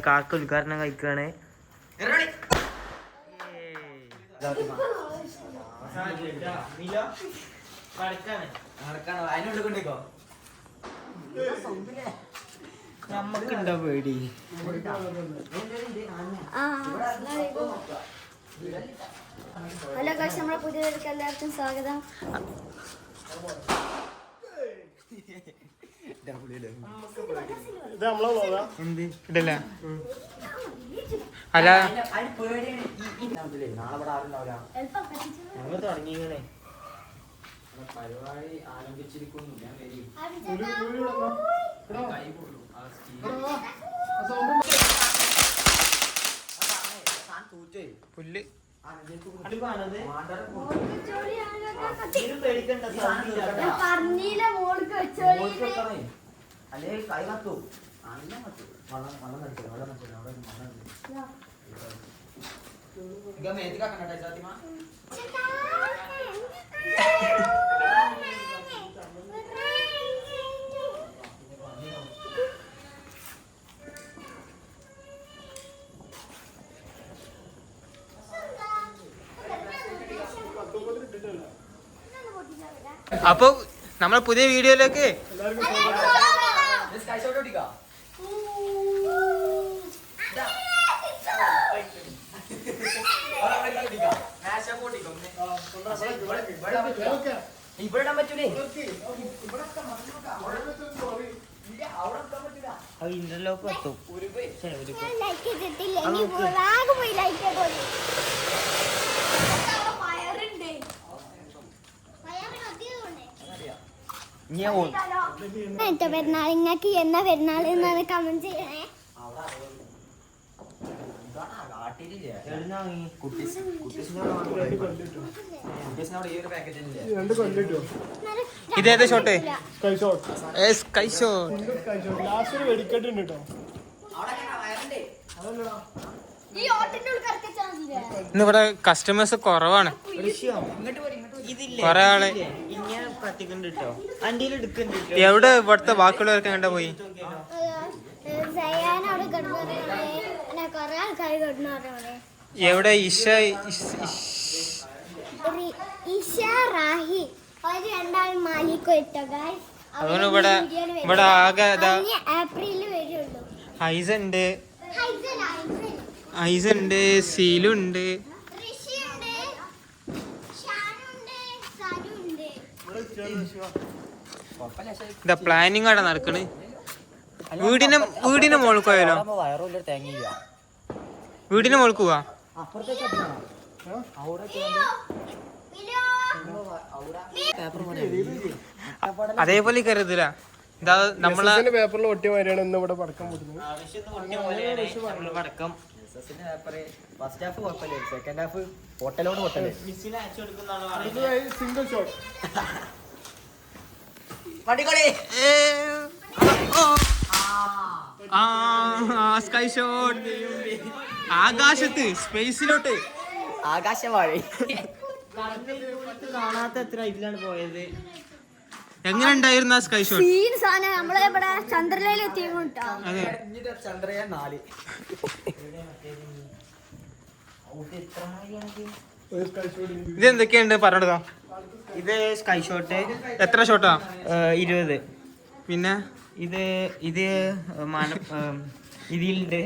കാക്ക ഉദ്ഘാടനം കഴിക്കുകയാണ്. നമ്മക്കുണ്ടോ പേടി? ഹലോ ഗൈസ്, നമ്മളെ പുതിയവർക്ക് എല്ലാവർക്കും സ്വാഗതം. ഇതല്ല അല്ല ഞങ്ങൾ തുടങ്ങിയേ പരിപാടി ആരംഭിച്ചിരിക്കുന്നു. പുല്ല് അല്ലെ കൈ കത്തു വെള്ളം മേത്തിക്കാക്കണ്ട സത്യമാ. അപ്പൊ നമ്മളെ പുതിയ വീഡിയോയിലേക്ക് ഇവിടെ പറ്റൂലേ? ഇന്റർലോക്ക് എത്തും. പെരുന്നാൾ നിങ്ങൾക്ക് എന്നാ പെരുന്നാൾ എന്നാണ് കമന്റ് ചെയ്യണേ. ഇതേതാ ഷോട്ട്? ഇന്നിവിടെ കസ്റ്റമേഴ്സ് കുറവാണ്. കൊറേ ആള് എവിടെ ഇവിടുത്തെ ബാക്കിയുള്ളവർക്ക് കണ്ട പോയി. എവിടെ ഇഷ അതുകൊണ്ട് ഇവിടെ ആകെ ഐസുണ്ട്, സീലുണ്ട്. ഇതാ പ്ലാനിങ് അവിടെ നടക്കണ്. വീടിന്റെ മോൾക്ക് പോയാലോ? വീടിന്റെ മോൾക്ക് പോവാ. അതേപോലെ കരുതില്ല. ഇതാ നമ്മളെ പേപ്പറിൽ ഒട്ടിയ മാതിരിയാണ് ഇന്ന് ഇവിടെ പടക്കം പൊട്ടുന്നത്. പടക്കം ഫസ്റ്റ് ഹാഫ് കുഴപ്പമില്ല, സെക്കൻഡ് ഹാഫ് ഹോട്ടലോട് ഹോട്ടല് സിംഗിൾ ഷോട്ട് പടികളി. സ്കൈ ഷോട്ട് ആകാശത്ത്, സ്പേസിലോട്ട്, ആകാശവാഴി. കാണാത്ത എത്ര ഇതിലാണ് പോയത്. എങ്ങനെ ഉണ്ടായിരുന്നു ആ സ്കൈ ഷോട്ട്? ചന്ദ്രയാൻ 4. ഇതെന്തൊക്കെയുണ്ട് പറഞ്ഞോ. ഇത് സ്കൈ ഷോട്ട്. എത്ര ഷോട്ടാ? 20. പിന്നെ ഇത് ഇതിലുണ്ട്.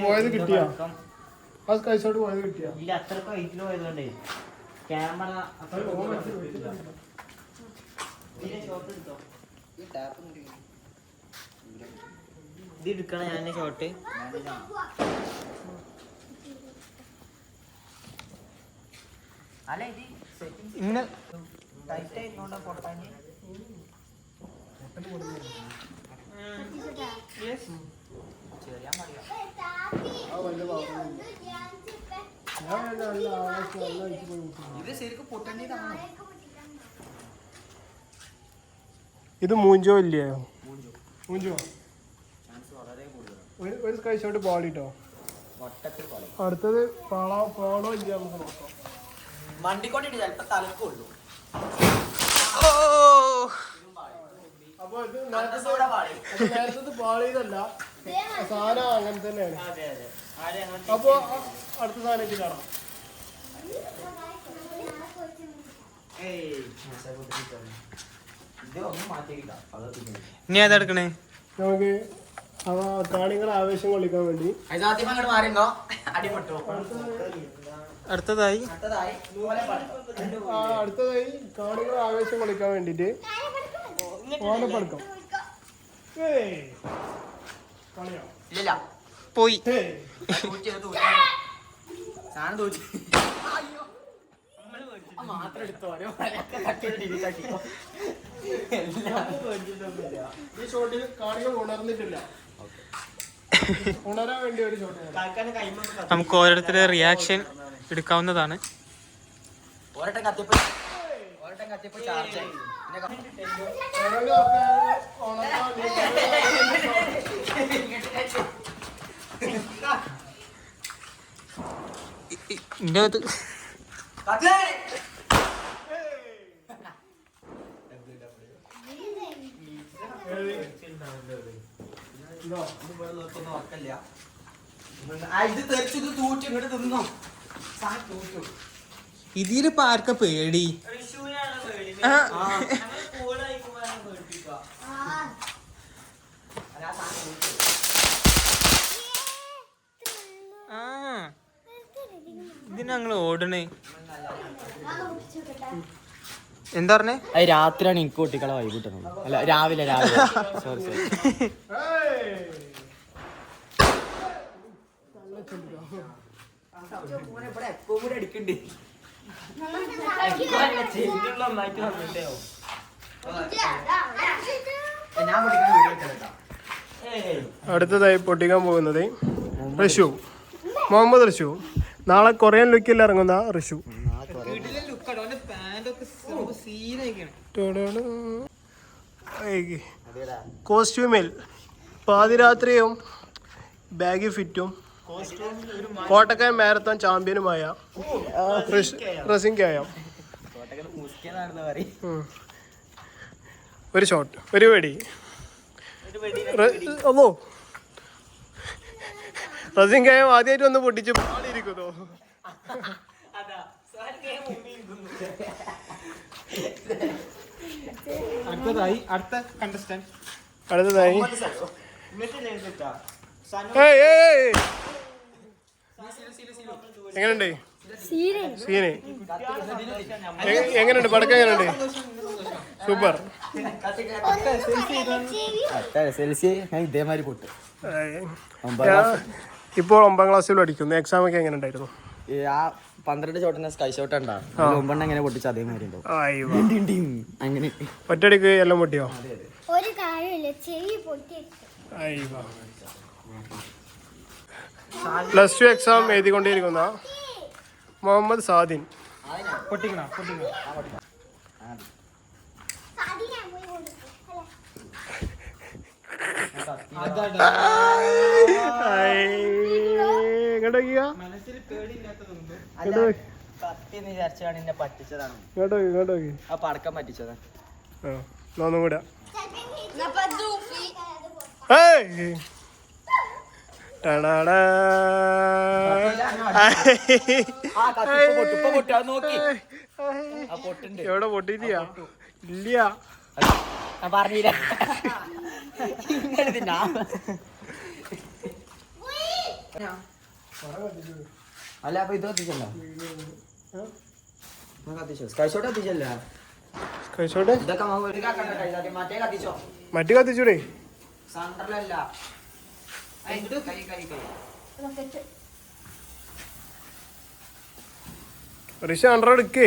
പോയത് കിട്ടിയാ? ആ സ്കൈ ഷോട്ട് പോയത് കിട്ടിയാ? ഇല്ല, അത്രക്ക് ഹൈറ്റിൽ പോയതുകൊണ്ടേ ക്യാമറ ഇത് എടുക്കണ ഞാൻ ഷോട്ട്. അല്ല ഇത് ഇന്ന് ടൈറ്റ് ആയിക്കോണ്ട പൊട്ടാഞ്ഞ് ചെറിയാൻ മതിയോ? ഇത് ശരിക്കും പൊട്ടേണ്ടതാണ്. ഇത് മൂഞ്ചോ ഇല്ലേ? മൂഞ്ചോ ഒരു സ്കൈ ഷോട്ട് പാളിട്ടോ. അടുത്തത് പാളോ ഇല്ല, നമുക്ക് നോക്കാം. വണ്ടിക്കൊണ്ടിട്ട് ചിലപ്പോ തലക്കുള്ളൂ. അപ്പൊ ഇത് നേരത്തെ പാളിയതല്ല, സാധനം അങ്ങനെ തന്നെയാണ്. അതെ അതെ ആരെ അങ്ങനെ അപ്പൊ അടുത്ത സാധനത്തിൽ കാണാം. ഇനി ഏതാ എടുക്കണേ? നമുക്ക് കാണികളെ ആവേശം കൊള്ളിക്കാൻ വേണ്ടി അടുത്തതായി അടുത്തതായി കാണികളെ ആവേശം കൊള്ളിക്കാൻ വേണ്ടിട്ട് ഓലപ്പടക്കം. പോയി. ഈ ഷോട്ടിൽ കാണികൾ ഉണർന്നിട്ടില്ല. ഉണരാൻ വേണ്ടി ഒരു ഷോട്ട് നമുക്ക് ഓരോരുത്തരുടെ റിയാക്ഷൻ എടുക്കാവുന്നതാണ്. ഇന്റെ അകത്ത് ഇതിലിപ്പോ ആർക്ക പേടി? ഇതിന് ഞങ്ങള് ഓടണേ. എന്താ പറഞ്ഞേ? അത് രാത്രിയാണ് എനിക്ക് കുട്ടികളെ വൈകി കിട്ടുന്നത്. അല്ല രാവിലെ സോറി അടുത്തതായി പൊട്ടിക്കാൻ പോകുന്നത് ഋഷു, മുഹമ്മദ് ഋഷു. നാളെ കൊറിയൻ ലുക്കിൽ ഇറങ്ങുന്ന ഋഷു. കോസ്റ്റ്യൂമിൽ പാതിരാത്രിയും ബാഗി ഫിറ്റും കോട്ടക്കൽ മാരത്തോൺ ചാമ്പ്യനുമായ റസിൻകായ ഒരു ഷോട്ട്, ഒരു വെടി. അതോ റസിൻകായ ആദ്യമായിട്ട് വന്ന് പൊട്ടിച്ച് പാടിയിരിക്കുന്നോ? അടുത്തതായി അടുത്ത കണ്ടസ്റ്റന്റ്. അടുത്തതായി എങ്ങനെയുണ്ട് സീന്? എങ്ങനെയുണ്ട് പടക്കം? എങ്ങനെയുണ്ട്? സൂപ്പർ. ഇതേമാതിരി പൊട്ട് ഇപ്പോൾ 9ാം ക്ലാസ്സിൽ പഠിക്കുന്നു. എക്സാം ഒക്കെ എങ്ങനെ ഉണ്ടായിരുന്നു? ആ 12 ഷോട്ടിന് സ്കൈ ഷോട്ട് ഉണ്ടാവും. 9 എങ്ങനെ പൊട്ടിച്ച അതേമാതിരി ഉണ്ടാവും. അങ്ങനെ ഒറ്റടിക്ക് എല്ലാം പൊട്ടിയോ? ഒരു കാര്യമില്ല, ചെവി പൊട്ടി. +2 എക്സാം എഴുതിക്കൊണ്ടിരിക്കുന്ന മുഹമ്മദ് സാദിൻ. പൊട്ടിക്കണ മനസ്സിൽ പേടിയില്ലാത്തതുണ്ട്. വിചാരിച്ചാണ് എന്നെ പറ്റിച്ചതാണ്. ആ പടക്കം പറ്റിച്ചതാണ്. ഒന്നും കൂടെ എവിടെ പൊട്ടിയില്ല? ഇല്ല പറഞ്ഞില്ല. അല്ല അപ്പൊ ഇത് കത്തിച്ചല്ലോ. സ്കൈ ഷോട്ട് കത്തിച്ചല്ല. സ്കൈ ഷോട്ട് മറ്റേ കത്തിച്ചോ. മറ്റു കത്തിച്ചൂടെ? സെൻട്രലല്ല. ഋഷ 100 എടുക്കേ.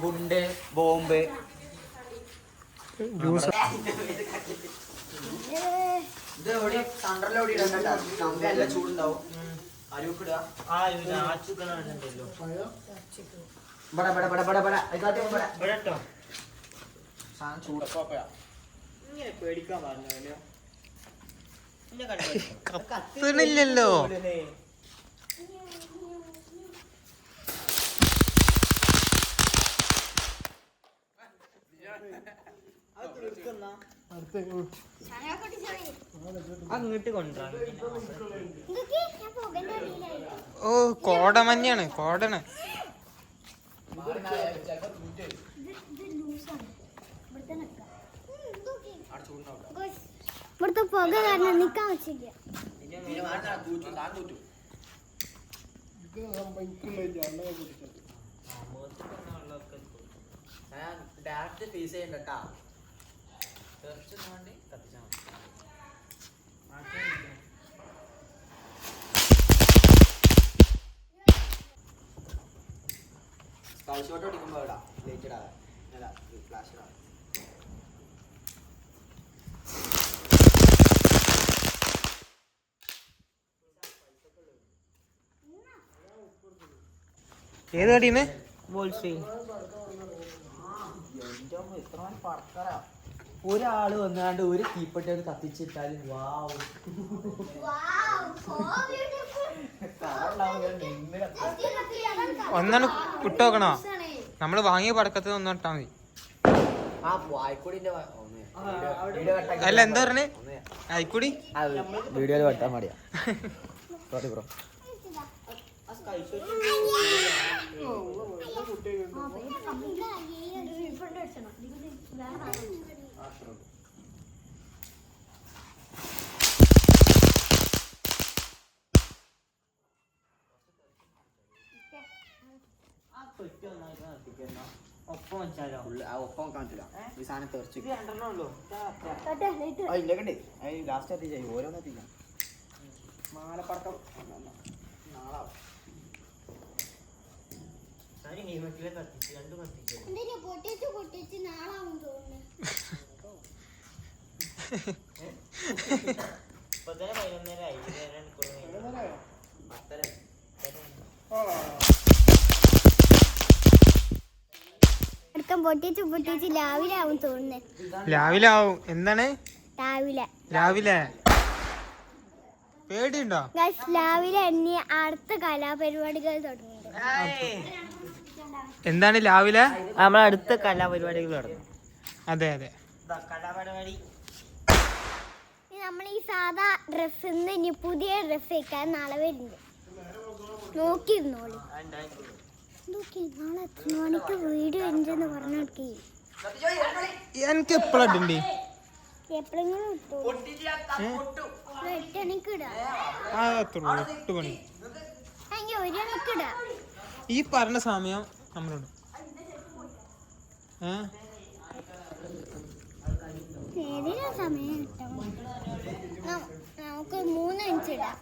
ഗുണ്ട് ബോംബ് ജ്യൂസ് ഇത് സെൻട്രലോടി ഇടണ്ട. നല്ല ചൂടുണ്ടാവും. അരിവിടുക. പേടിക്കാൻ പറഞ്ഞല്ലോ. കത്തണില്ലല്ലോ. അടുത്ത് അങ്ങോട്ട് കൊണ്ടുവരാം. ഞാൻ പോകേണ്ട അറിയില്ലായി ഓ കോടമഞ്ഞാണ് കോടണ്. ഇത് ലൂസാണ് ഇവിടുത്തെ നിക്കാം ഇവിടുത്തെ പുക കാരണം നിക്കാൻ വെച്ചില്ല ഡയറക്റ്റ് ഫേസ് ചെയ്യണ്ടട്ടാ. കത്തിച്ചാ സ്കൈഷോട്ട് അടിക്കുമ്പോ ഇടാ ലൈറ്റ് ഇടാ ഫ്ലാഷ് ഇടാ. ഏത് കടീന്ന്? ഒരാള് വന്നാണ്ട് ഒരു തീപ്പെട്ടി കത്തിച്ചിട്ടാലും വാവ് ഒന്നാണ് ഇട്ടോക്കണോ? നമ്മള് വാങ്ങിയ പടക്കത്തിൽ ഒന്നും ഇട്ടാ മതി. ആ വായ്ക്കൂടിന്റെ അല്ല എന്താ പറഞ്ഞേ? ആയിക്കൂടി വീഡിയോയിൽ വെട്ടാൻ മടിയാ. Sorry bro. ഒപ്പം കാണില്ല ഈ സാധനം തെറിച്ചു ഇല്ല കണ്ടേ ലാസ്റ്റ് എത്തിച്ചായി ഓരോന്ന് എത്തിക്കാം. മാലപ്പടക്കം നാളാവും. പൊട്ടിച്ച് നാളാവും തോന്നുന്നു. പൊട്ടിച്ച് രാവിലെ ആവും തോന്നുന്നു. രാവിലെ ആവും. എന്താണ് രാവിലെ പേടിയുണ്ടോ? രാവിലെ എണ്ണി അടുത്ത കലാപരിപാടികൾ തുടങ്ങി. എന്താണ് രാവിലെ? നമ്മളെ അടുത്ത കലാപരിപാടികൾ നടന്നു. അതെ അതെ. കലാപരിപാടി നമ്മൾ ഈ സാധാ ഡ്രസ്സിന്ന് ഇനി പുതിയ ഡ്രസ്സ് വെക്കാൻ നാളെ വരുന്നുണ്ട്. നോക്കിയിരുന്നോളി. നാളെ എത്ര മണിക്ക് വീഡിയോ ഉണ്ടെന്ന് പറഞ്ഞെടുക്കേ. എനിക്ക് എപ്പോഴാ എപ്പോഴെങ്കിലും ഇട്ടോ 8 മണിക്ക് ഇടാം. 8 മണി എങ്കിൽ 1 മണിക്ക് ഇടാം. ഈ പറഞ്ഞ സമയം നമ്മളോട് ഏതിനാ സമയം കിട്ടാൻ നമുക്ക് 3 മിനിറ്റ് ഇടാം.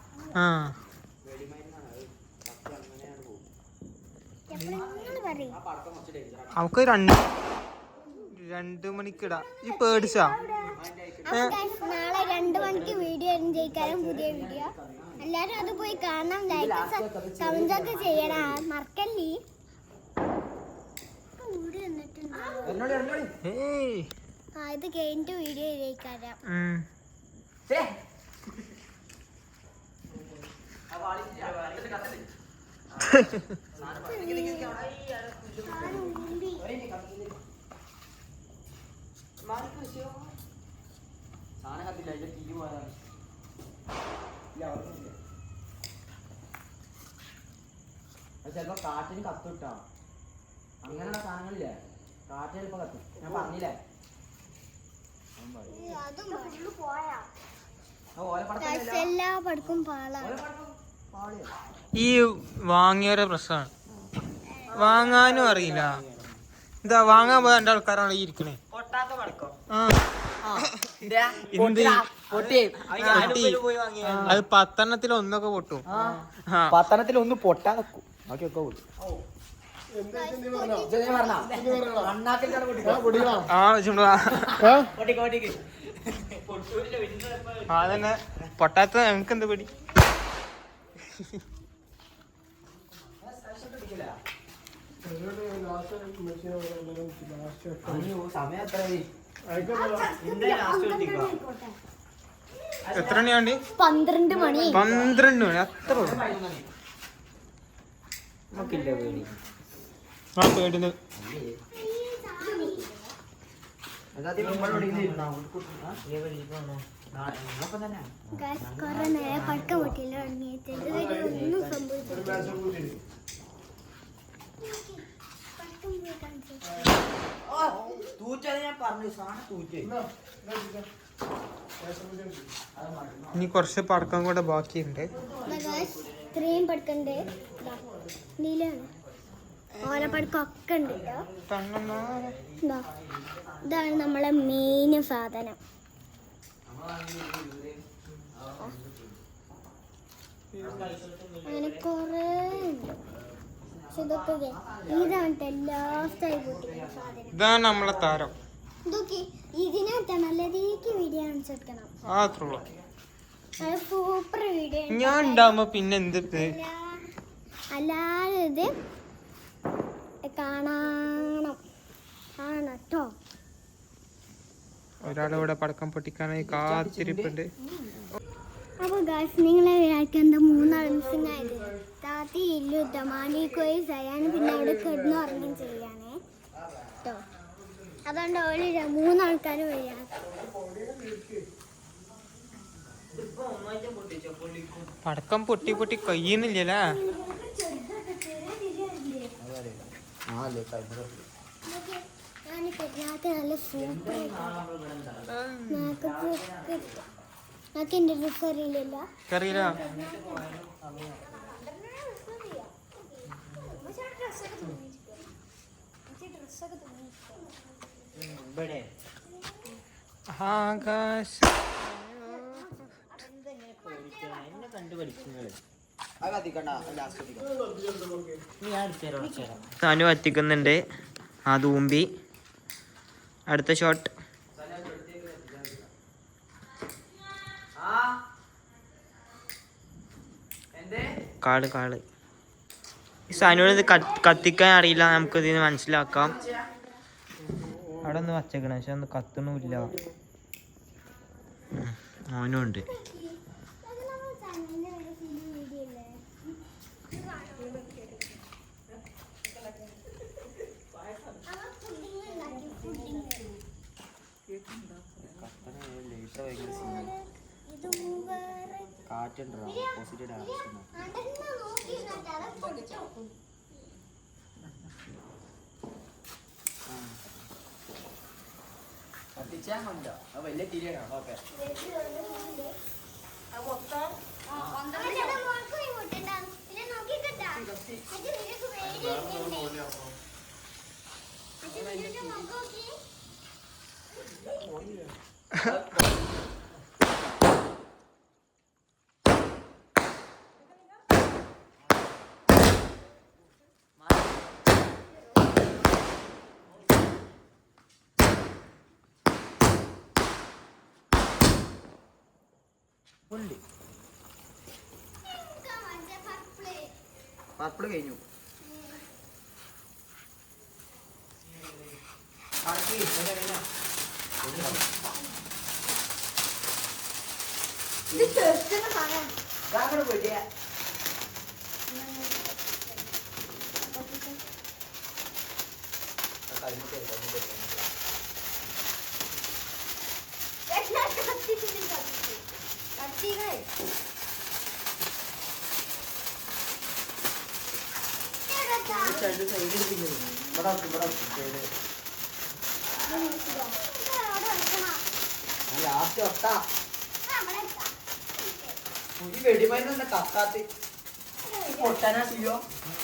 എപ്പോഴെങ്കിലും പറയും. നമുക്ക് 2 മണിക്കിടാം. ഈ പേടിച്ചാ നാളെ 2 മണിക്ക് വീഡിയോ ജയിക്കാനും പുതിയ വീഡിയോ എല്ലാരും അത് പോയി കാണണം. ലൈക്ക് കമന്റ് ഒക്കെ ചെയ്യണം മറക്കല്ലേ. വീഡിയോ വന്നിട്ടുണ്ട്. ഇത് കഴിഞ്ഞിട്ട് വീഡിയോ ജയിക്കാരാം. ചിലപ്പോ കാറ്റിന് കത്തുട്ടാ. അങ്ങനെയുള്ള സാധനങ്ങളില്ലേ കാറ്റ് ചിലപ്പോ കത്തും. ഞാൻ പറഞ്ഞില്ലേ എല്ലാ പടക്കും പാളാണ്. ഈ വാങ്ങിയവരെ പ്രശ്നമാണ്. വാങ്ങാനും അറിയില്ല. എന്താ വാങ്ങാൻ പോയ 2 ആൾക്കാരാണ് ഈ ഇരിക്കണേ. അത് 10 ഒന്നൊക്കെ പൊട്ടും. 10 ഒന്ന് പൊട്ടാ വെക്കും. ബാക്കിയൊക്കെ പൊട്ടും. അതന്നെ പൊട്ടാത്ത നമുക്ക് എന്ത് പിടി. സമയം എത്ര? എത്ര മണിയാണ്ട്? 12 മണി. 12 മണി അത്ര നമുക്കില്ല പേടി. പേടിന് Guys, കുറെ നേരം പടക്കം പൊട്ടിയില്ല തുടങ്ങിയിട്ട് ഇതുവരെ ഒന്നും സംഭവിച്ചിട്ടില്ല. പടക്കം പോയി കാണിച്ചു. ഇനി കുറച്ച് പടക്കം കൂടെ ബാക്കിയുണ്ട്. Guys, ഇത്രയും പടക്കണ്ട്. നീലാണ് ഓലപ്പടക്കൊക്കെ ഉണ്ട് കേട്ടോ. ഇതാണ് നമ്മളെ മെയിൻ സാധനം. അങ്ങനെ കൊറേ ഉണ്ട്. പക്ഷെ ഇതൊക്കെ ഇതാണ് ലാസ്റ്റായി പൊട്ടിക്കുന്ന സാധനം. ഇതാണ് നമ്മളെ താരം. ഇതൊക്കെ ഇതിനകത്താണ് നല്ലതേക്ക് വീഡിയോ കാണിച്ചെടുക്കണം. അത്രേ ഉള്ളൂ. അത് സൂപ്പർ വീഡിയോ. ഞാൻ ഉണ്ടാവുമ്പോ പിന്നെ എന്ത് അല്ലാതെ ഇത് കാണണം കേട്ടോ. ഒരാളിവിടെ പടക്കം പൊട്ടിക്കാനായി കാത്തിരിപ്പുണ്ട്. അപ്പോൾ ഗായ്സ് നിങ്ങളെ വിചാരിക്കാൻ എന്താ 3 മിസ്സിങ് ആയത്? താത്തി ഇല്ലു തമാലിക്കോയി സയാൻ പിന്നെ അവിടെ കിടന്നു ഉറങ്ങുകയും ചെയ്യാനേ കേട്ടോ. അതുകൊണ്ട് ഒരു 3 ആൾക്കാർ വരികയാണ്. പടക്കം പൊട്ടി പൊട്ടി കഴിയുന്നില്ലല്ലേ? നല്ല സൂപ്പർ എനിക്ക് എൻ്റെ ഡ്രസ്സ് അറിയില്ല. അറിയില്ല. സാനു എത്തിക്കുന്നുണ്ട്. ആ തൂമ്പി അടുത്ത ഷോട്ട്. കാള് സാനുവിന് ഇത് കത്തിക്കാൻ അറിയില്ല. നമുക്ക് ഇതിന് മനസ്സിലാക്കാം. അവിടെ ഒന്ന് വച്ചേക്കണ പക്ഷെ ഒന്ന് കത്തണമില്ല. അവനും ഉണ്ട്. വലിയ തിരിയണം. ഓക്കെ പർപ്പിൾ കഴിഞ്ഞു. ലാസ്റ്റ് ഒട്ടാ ഈ വെടിമരുന്ന് കത്താത്തി പൊട്ടാനാ ചെയ്യോ?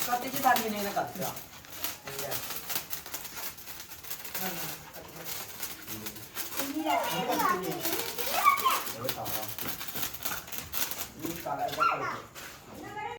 കത്തിച്ച് തങ്ങിനെ കത്തുക. ഈ കളിക്കും